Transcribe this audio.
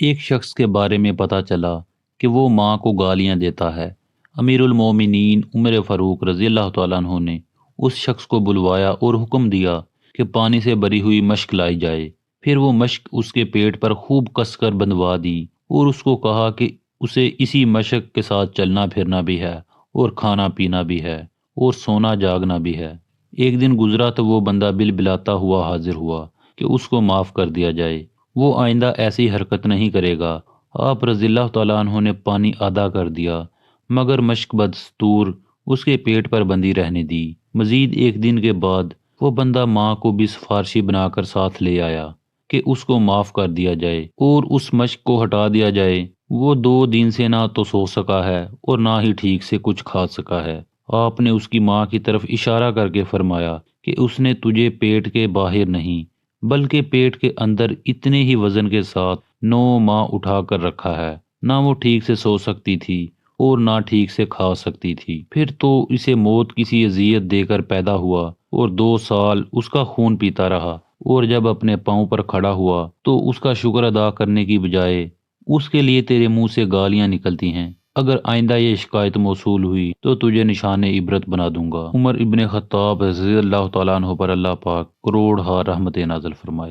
ایک شخص کے بارے میں پتہ چلا کہ وہ ماں کو گالیاں دیتا ہے۔ امیر المومنین عمر فاروق رضی اللہ تعالیٰ عنہ نے اس شخص کو بلوایا اور حکم دیا کہ پانی سے بھری ہوئی مشک لائی جائے۔ پھر وہ مشک اس کے پیٹ پر خوب کس کر بندھوا دی اور اس کو کہا کہ اسے اسی مشک کے ساتھ چلنا پھرنا بھی ہے اور کھانا پینا بھی ہے اور سونا جاگنا بھی ہے۔ ایک دن گزرا تو وہ بندہ بل بلاتا ہوا حاضر ہوا کہ اس کو معاف کر دیا جائے، وہ آئندہ ایسی حرکت نہیں کرے گا۔ آپ رضی اللہ تعالیٰ عنہ نے پانی ادا کر دیا، مگر مشک بدستور اس کے پیٹ پر بندھی رہنے دی۔ مزید ایک دن کے بعد وہ بندہ ماں کو بھی سفارشی بنا کر ساتھ لے آیا کہ اس کو معاف کر دیا جائے اور اس مشک کو ہٹا دیا جائے۔ وہ 2 دن سے نہ تو سو سکا ہے اور نہ ہی ٹھیک سے کچھ کھا سکا ہے۔ آپ نے اس کی ماں کی طرف اشارہ کر کے فرمایا کہ اس نے تجھے پیٹ کے باہر نہیں بلکہ پیٹ کے اندر اتنے ہی وزن کے ساتھ 9 ماہ اٹھا کر رکھا ہے۔ نہ وہ ٹھیک سے سو سکتی تھی اور نہ ٹھیک سے کھا سکتی تھی، پھر تو اسے موت کسی اذیت دے کر پیدا ہوا اور 2 سال اس کا خون پیتا رہا، اور جب اپنے پاؤں پر کھڑا ہوا تو اس کا شکر ادا کرنے کی بجائے اس کے لیے تیرے منہ سے گالیاں نکلتی ہیں۔ اگر آئندہ یہ شکایت موصول ہوئی تو تجھے نشان عبرت بنا دوں گا۔ عمر ابن خطاب رضی اللہ تعالیٰ عنہ پر اللہ پاک کروڑ ہا رحمت نازل فرمائے۔